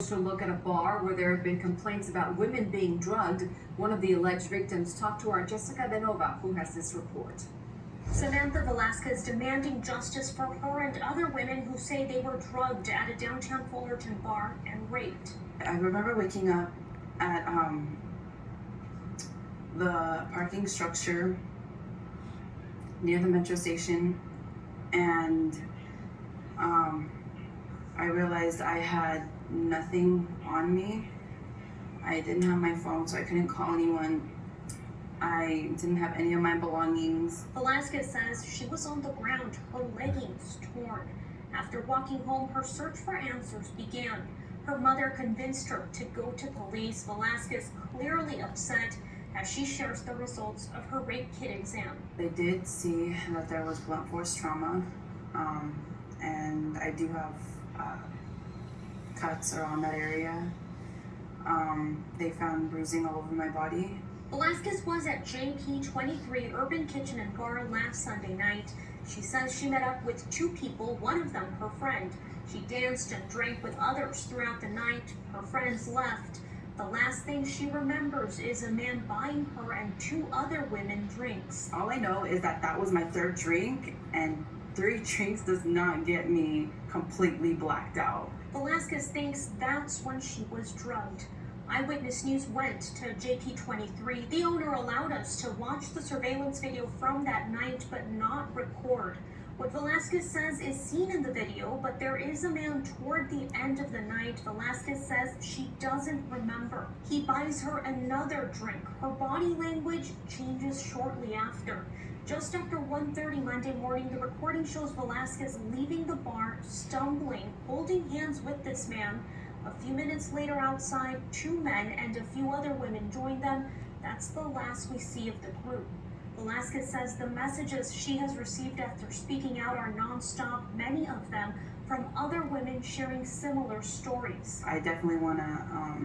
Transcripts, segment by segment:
To look at a bar where there have been complaints about women being drugged. One of the alleged victims talked to our Jessica De Nova, who has this report. Samantha Velasquez demanding justice for her and other women who say they were drugged at a downtown Fullerton bar and raped. I remember waking up at the parking structure near the metro station, and I realized I had nothing on me. I didn't have my phone, so I couldn't call anyone. I didn't have any of my belongings. Velasquez says she was on the ground, her leggings torn. After walking home, her search for answers began. Her mother convinced her to go to police. Velasquez clearly upset as she shares the results of her rape kit exam. They did see that there was blunt force trauma, and I do have cuts around that area. They found bruising all over my body. Velasquez was at JP 23 Urban Kitchen and Bar last Sunday night. She says she met up with two people, one of them her friend. She danced and drank with others throughout the night. Her friends left. The last thing she remembers is a man buying her and two other women drinks. All I know is that that was my third drink, and 3 drinks does not get me completely blacked out. Velasquez thinks that's when she was drugged. Eyewitness News went to JP 23. The owner allowed us to watch the surveillance video from that night, but not record. What Velasquez says is seen in the video, but there is a man toward the end of the night. Velasquez says she doesn't remember. He buys her another drink. Her body language changes shortly after. Just after 1:30 Monday morning, the recording shows Velasquez leaving the bar, stumbling, holding hands with this man. A few minutes later outside, 2 men and a few other women joined them. That's the last we see of the group. Velasquez says the messages she has received after speaking out are nonstop, many of them from other women sharing similar stories. I definitely want to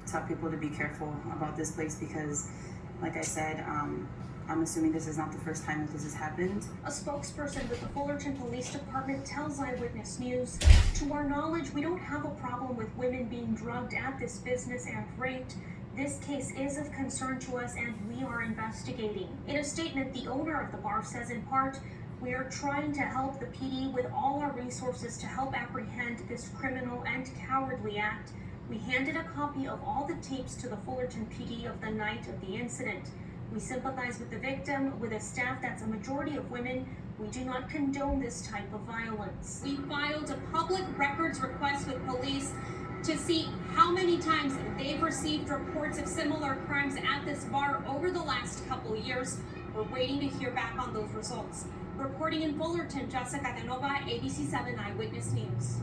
tell people to be careful about this place because, like I said, I'm assuming this is not the first time that this has happened. A spokesperson with the Fullerton Police Department tells Eyewitness News, "To our knowledge, we don't have a problem with women being drugged at this business and raped. This case is of concern to us and we are investigating." In a statement, the owner of the bar says in part, "We are trying to help the PD with all our resources to help apprehend this criminal and cowardly act. We handed a copy of all the tapes to the Fullerton PD of the night of the incident. We sympathize with the victim, with a staff that's a majority of women. We do not condone this type of violence." We filed a public records request with police to see how many times they've received reports of similar crimes at this bar over the last couple years. We're waiting to hear back on those results. Reporting in Fullerton, Jessica De Nova, ABC 7 Eyewitness News.